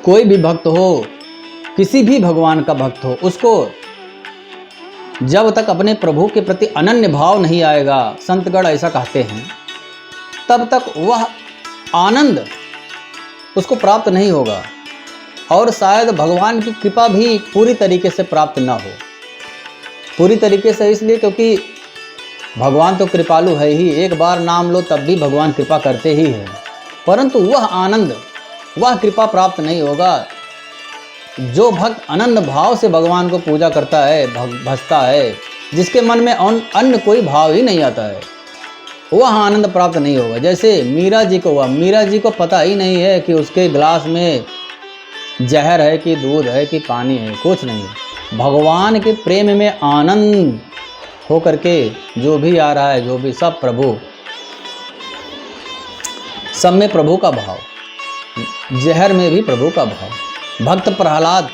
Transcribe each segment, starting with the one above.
कोई भी भक्त हो, किसी भी भगवान का भक्त हो, उसको जब तक अपने प्रभु के प्रति अनन्य भाव नहीं आएगा, संतगण ऐसा कहते हैं, तब तक वह आनंद उसको प्राप्त नहीं होगा और शायद भगवान की कृपा भी पूरी तरीके से प्राप्त ना हो। पूरी तरीके से इसलिए क्योंकि भगवान तो कृपालु है ही, एक बार नाम लो तब भी भगवान कृपा करते ही हैं, परंतु वह आनंद, वह कृपा प्राप्त नहीं होगा। जो भक्त अनन्य भाव से भगवान को पूजा करता है, भजता है, जिसके मन में अन्य कोई भाव ही नहीं आता है, वह आनंद प्राप्त नहीं होगा। जैसे मीरा जी को हुआ, मीरा जी को पता ही नहीं है कि उसके गिलास में जहर है कि दूध है कि पानी है, कुछ नहीं। भगवान के प्रेम में आनंद हो करके जो भी आ रहा है, जो भी सब प्रभु, सब में प्रभु का भाव, जहर में भी प्रभु का भाव। भक्त प्रहलाद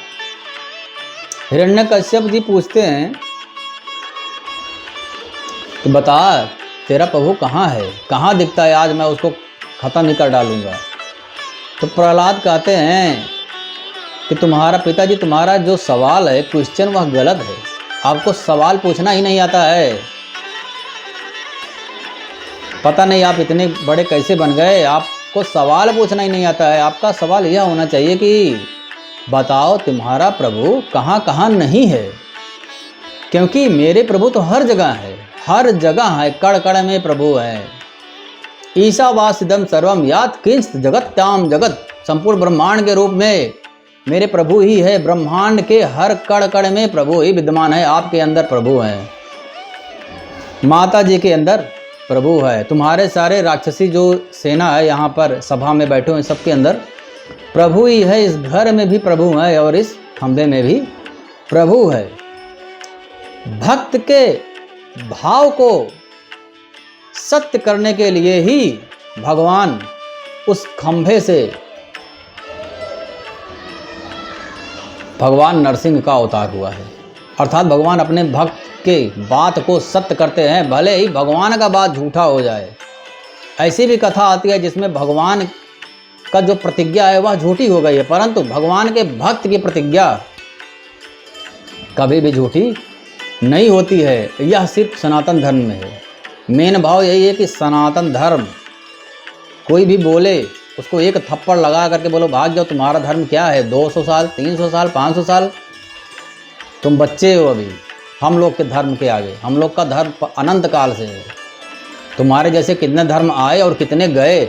हिरण्यकश्यप जी पूछते हैं कि बता तेरा प्रभु कहाँ है, कहाँ दिखता है, आज मैं उसको खत्म ही कर डालूंगा। तो प्रहलाद कहते हैं कि तुम्हारा पिताजी, तुम्हारा जो सवाल है, क्वेश्चन, वह गलत है। आपको सवाल पूछना ही नहीं आता है। पता नहीं आप इतने बड़े कैसे बन गए, आपको सवाल पूछना ही नहीं आता है। आपका सवाल यह होना चाहिए कि बताओ तुम्हारा प्रभु कहाँ कहाँ नहीं है, क्योंकि मेरे प्रभु तो हर जगह है, हर जगह है, कण कण में प्रभु है। ईशावास्यदम सर्वम यात किंचित जगत्याम जगत, संपूर्ण ब्रह्मांड के रूप में मेरे प्रभु ही है। ब्रह्मांड के हर कण कण में प्रभु ही विद्यमान है। आपके अंदर प्रभु है, माता जी के अंदर प्रभु है, तुम्हारे सारे राक्षसी जो सेना है यहाँ पर सभा में बैठे हुए, सबके अंदर प्रभु ही है। इस घर में भी प्रभु है और इस खंभे में भी प्रभु है। भक्त के भाव को सत्य करने के लिए ही भगवान उस खंभे से भगवान नरसिंह का अवतार हुआ है। अर्थात भगवान अपने भक्त के बात को सत्य करते हैं, भले ही भगवान का बात झूठा हो जाए। ऐसी भी कथा आती है जिसमें भगवान का जो प्रतिज्ञा है वह झूठी हो गई है, परंतु भगवान के भक्त की प्रतिज्ञा कभी भी झूठी नहीं होती है। यह सिर्फ सनातन धर्म में है। मेन भाव यही है कि सनातन धर्म, कोई भी बोले उसको एक थप्पड़ लगा करके बोलो भाग जाओ, तुम्हारा धर्म क्या है, 200 साल 300 साल 500 साल तुम बच्चे हो अभी हम लोग के धर्म के आगे। हम लोग का धर्म अनंत काल से है। तुम्हारे जैसे कितने धर्म आए और कितने गए।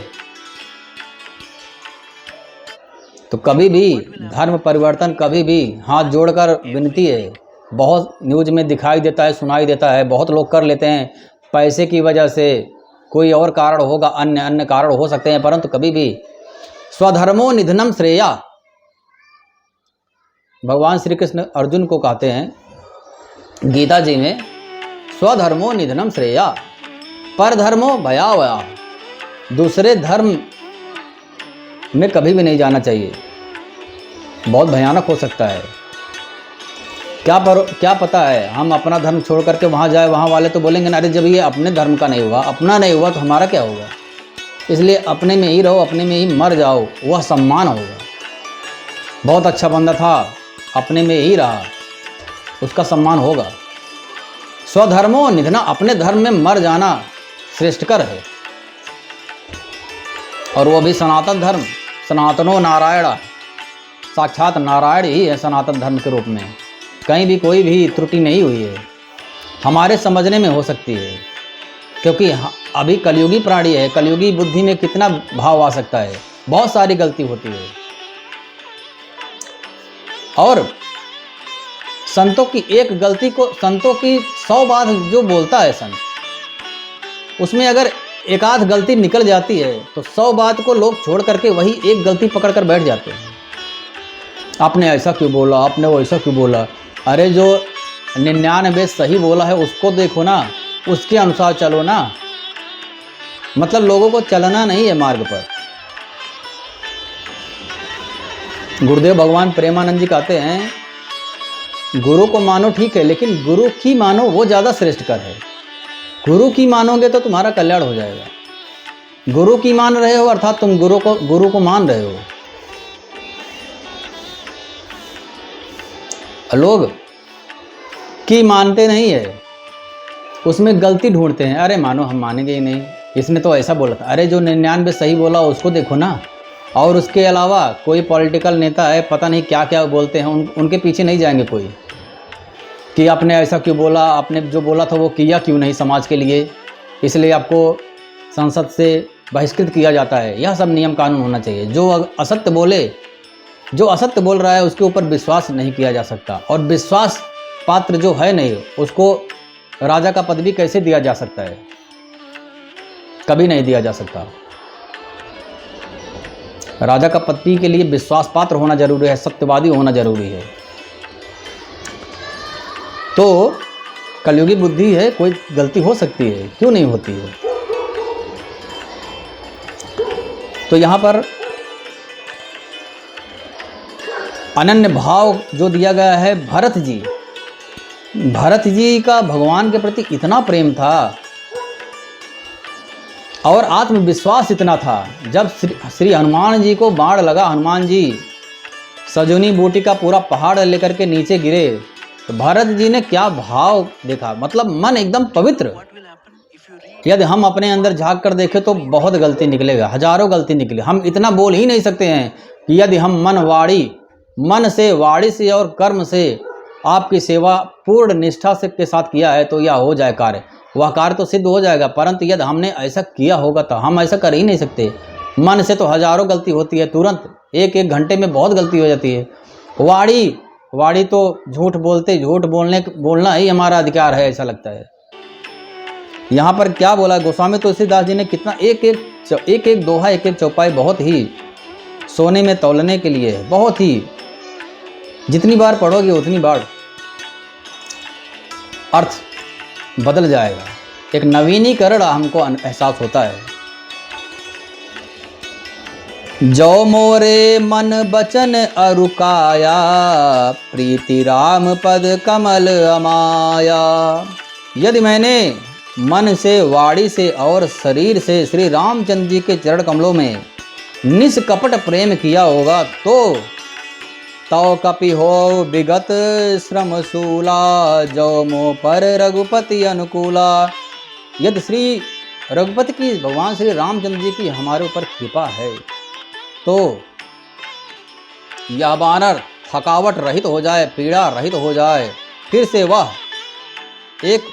तो कभी भी धर्म परिवर्तन, कभी भी हाथ जोड़कर विनती है। बहुत न्यूज में दिखाई देता है, सुनाई देता है, बहुत लोग कर लेते हैं पैसे की वजह से, कोई और कारण होगा, अन्य कारण हो सकते हैं, परंतु कभी भी स्वधर्मो निधनम श्रेया। भगवान श्री कृष्ण अर्जुन को कहते हैं गीता जी में, स्वधर्मो निधनम श्रेया परधर्मो भयावहा। दूसरे धर्म में कभी भी नहीं जाना चाहिए, बहुत भयानक हो सकता है। क्या पता है हम अपना धर्म छोड़ करके वहाँ जाए, वहाँ वाले तो बोलेंगे ना, अरे जब ये अपने धर्म का नहीं हुआ, अपना नहीं हुआ तो हमारा क्या होगा। इसलिए अपने में ही रहो, अपने में ही मर जाओ, वह सम्मान होगा। बहुत अच्छा बंदा था, अपने में ही रहा, उसका सम्मान होगा। स्वधर्मो निधना, अपने धर्म में मर जाना श्रेष्ठकर है। और वो भी सनातन धर्म, सनातनो नारायण, साक्षात नारायण ही है सनातन धर्म के रूप में। कहीं भी कोई भी त्रुटि नहीं हुई है, हमारे समझने में हो सकती है, क्योंकि अभी कलयुगी प्राणी है, कलयुगी बुद्धि में कितना भाव आ सकता है, बहुत सारी गलती होती है। और संतों की एक गलती को, संतों की 100 बात जो बोलता है संत, उसमें अगर एक आध गलती निकल जाती है तो 100 बात को लोग छोड़ करके वही एक गलती पकड़ कर बैठ जाते हैं। आपने ऐसा क्यों बोला, आपने वैसा क्यों बोला। अरे जो 99 सही बोला है उसको देखो ना, उसके अनुसार चलो ना। मतलब लोगों को चलना नहीं है मार्ग पर। गुरुदेव भगवान प्रेमानंद जी कहते हैं, गुरु को मानो ठीक है, लेकिन गुरु की मानो वो ज़्यादा श्रेष्ठकर है। गुरु की मानोगे तो तुम्हारा कल्याण हो जाएगा। गुरु की मान रहे हो अर्थात तुम गुरु को मान रहे हो। लोग की मानते नहीं है, उसमें गलती ढूंढते हैं। अरे मानो हम मानेंगे ही नहीं, इसने तो ऐसा बोला था। अरे जो 99 सही बोला उसको देखो ना। और उसके अलावा कोई पॉलिटिकल नेता है, पता नहीं क्या क्या बोलते हैं, उनके पीछे नहीं जाएंगे कोई कि आपने ऐसा क्यों बोला, आपने जो बोला था वो किया क्यों नहीं समाज के लिए, इसलिए आपको संसद से बहिष्कृत किया जाता है। यह सब नियम कानून होना चाहिए। जो असत्य बोले, जो असत्य बोल रहा है उसके ऊपर विश्वास नहीं किया जा सकता। और विश्वास पात्र जो है नहीं, उसको राजा का पद भी कैसे दिया जा सकता है? कभी नहीं दिया जा सकता। राजा का पद के लिए विश्वास पात्र होना जरूरी है, सत्यवादी होना जरूरी है। तो कलयुगी बुद्धि है, कोई गलती हो सकती है, क्यों नहीं होती है? तो यहाँ पर अनन्य भाव जो दिया गया है, भरत जी का भगवान के प्रति इतना प्रेम था और आत्मविश्वास इतना था। जब श्री हनुमान जी को बाण लगा, हनुमान जी सजोनी बूटी का पूरा पहाड़ लेकर के नीचे गिरे, तो भरत जी ने क्या भाव देखा, मतलब मन एकदम पवित्र। यदि हम अपने अंदर झांक कर देखें तो बहुत गलती निकलेगा, हजारों गलती निकले। हम इतना बोल ही नहीं सकते हैं कि यदि हम मन से, वाणी से और कर्म से आपकी सेवा पूर्ण निष्ठा से के साथ किया है तो यह हो जाए कार्य, वह कार्य तो सिद्ध हो जाएगा। परंतु यदि हमने ऐसा किया होगा तो हम ऐसा कर ही नहीं सकते। मन से तो हजारों गलती होती है, तुरंत एक घंटे में बहुत गलती हो जाती है। वाणी तो झूठ बोलना ही हमारा अधिकार है, ऐसा लगता है। यहाँ पर क्या बोला गोस्वामी तुलसीदास जी ने, कितना एक दोहा, एक चौपाई बहुत ही सोने में तौलने के लिए, बहुत ही, जितनी बार पढ़ोगे उतनी बार अर्थ बदल जाएगा। एक नवीनीकरण हमको एहसास होता है। जो मोरे मन बचन अरुकाया, प्रीति राम पद कमल अमाया। यदि मैंने मन से, वाणी से और शरीर से श्री रामचंद्र जी के चरण कमलों में निष्कपट प्रेम किया होगा तो तौ कपि हो विगत श्रम शूला, जो मो पर रघुपति अनुकूला। यदि श्री रघुपति की, भगवान श्री रामचंद्र जी की हमारे ऊपर कृपा है तो यह वानर थकावट रहित हो जाए, पीड़ा रहित हो जाए, फिर से वह एक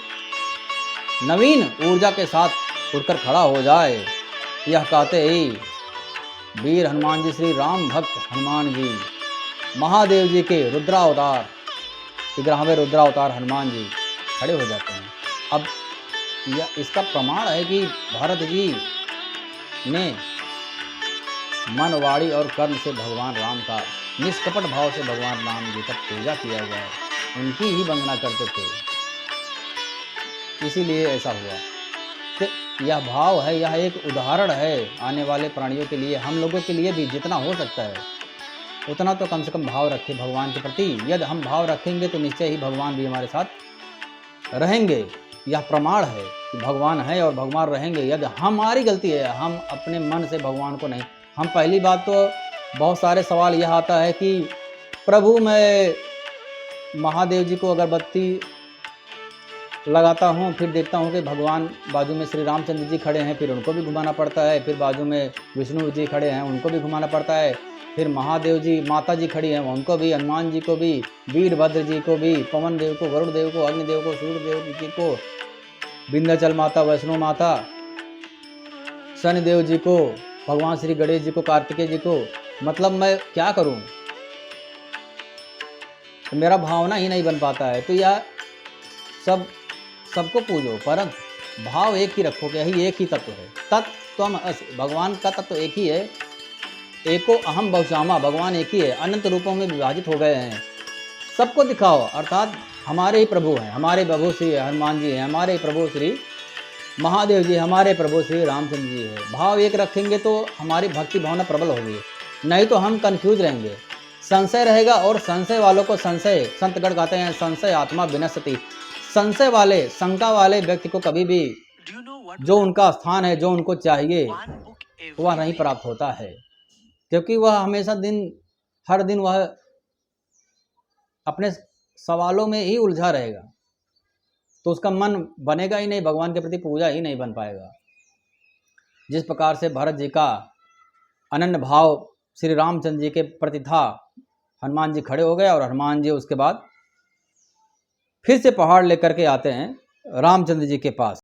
नवीन ऊर्जा के साथ उठकर खड़ा हो जाए। यह कहते ही वीर हनुमान जी, श्री राम भक्त हनुमान जी, महादेव जी के रुद्रावतार, 11वें रुद्रावतार हनुमान जी खड़े हो जाते हैं। अब यह इसका प्रमाण है कि भरत जी ने मन, वाणी और कर्म से भगवान राम का, निष्कपट भाव से भगवान राम जी का पूजा किया गया, उनकी ही वंदना करते थे, इसीलिए ऐसा हुआ। तो यह भाव है, यह एक उदाहरण है आने वाले प्राणियों के लिए, हम लोगों के लिए भी जितना हो सकता है उतना तो कम से कम भाव रखें भगवान के प्रति। यदि हम भाव रखेंगे तो निश्चय ही भगवान भी हमारे साथ रहेंगे। यह प्रमाण है कि भगवान है और भगवान रहेंगे। यदि हमारी गलती है, हम अपने मन से भगवान को नहीं, हम पहली बात तो बहुत सारे सवाल यह आता है कि प्रभु मैं महादेव जी को अगरबत्ती लगाता हूँ, फिर देखता हूँ कि भगवान बाजू में श्री रामचंद्र जी खड़े हैं, फिर उनको भी घुमाना पड़ता है, फिर बाजू में विष्णु जी खड़े हैं, उनको भी घुमाना पड़ता है, फिर महादेव जी, माता जी खड़ी हैं, उनको भी, हनुमान जी को भी, वीरभद्र जी को भी, पवन देव को, वरुण देव को, अग्निदेव को, सूर्य देव जी को, विंध्याचल माता, वैष्णो माता, शनिदेव जी को, भगवान श्री गणेश जी को, कार्तिकेय जी को। मतलब मैं क्या करूं, तो मेरा भावना ही नहीं बन पाता है। तो यह सबको पूजो, परंतु भाव एक ही रखो, यही एक ही तत्व है। तत्त्वम असि, भगवान का तत्व एक ही है। एको अहम बहुश्यामा, भगवान एक ही है, अनंत रूपों में विभाजित हो गए हैं। सबको दिखाओ, अर्थात हमारे ही प्रभु हैं, हमारे प्रभु श्री हनुमान जी हैं, हमारे प्रभु श्री महादेव जी, हमारे प्रभु श्री रामचंद्र जी है। भाव एक रखेंगे तो हमारी भक्ति भावना प्रबल होगी, नहीं तो हम कंफ्यूज रहेंगे, संशय रहेगा। और संशय वालों को संशय, संतगण कहते हैं संशय आत्मा विनश्यति। संशय वाले, शंका वाले व्यक्ति को कभी भी जो उनका स्थान है, जो उनको चाहिए, वह नहीं प्राप्त होता है, क्योंकि वह हमेशा हर दिन वह अपने सवालों में ही उलझा रहेगा तो उसका मन बनेगा ही नहीं, भगवान के प्रति पूजा ही नहीं बन पाएगा। जिस प्रकार से भरत जी का अनन्य भाव श्री रामचंद्र जी के प्रति था, हनुमान जी खड़े हो गए और हनुमान जी उसके बाद फिर से पहाड़ लेकर के आते हैं रामचंद्र जी के पास।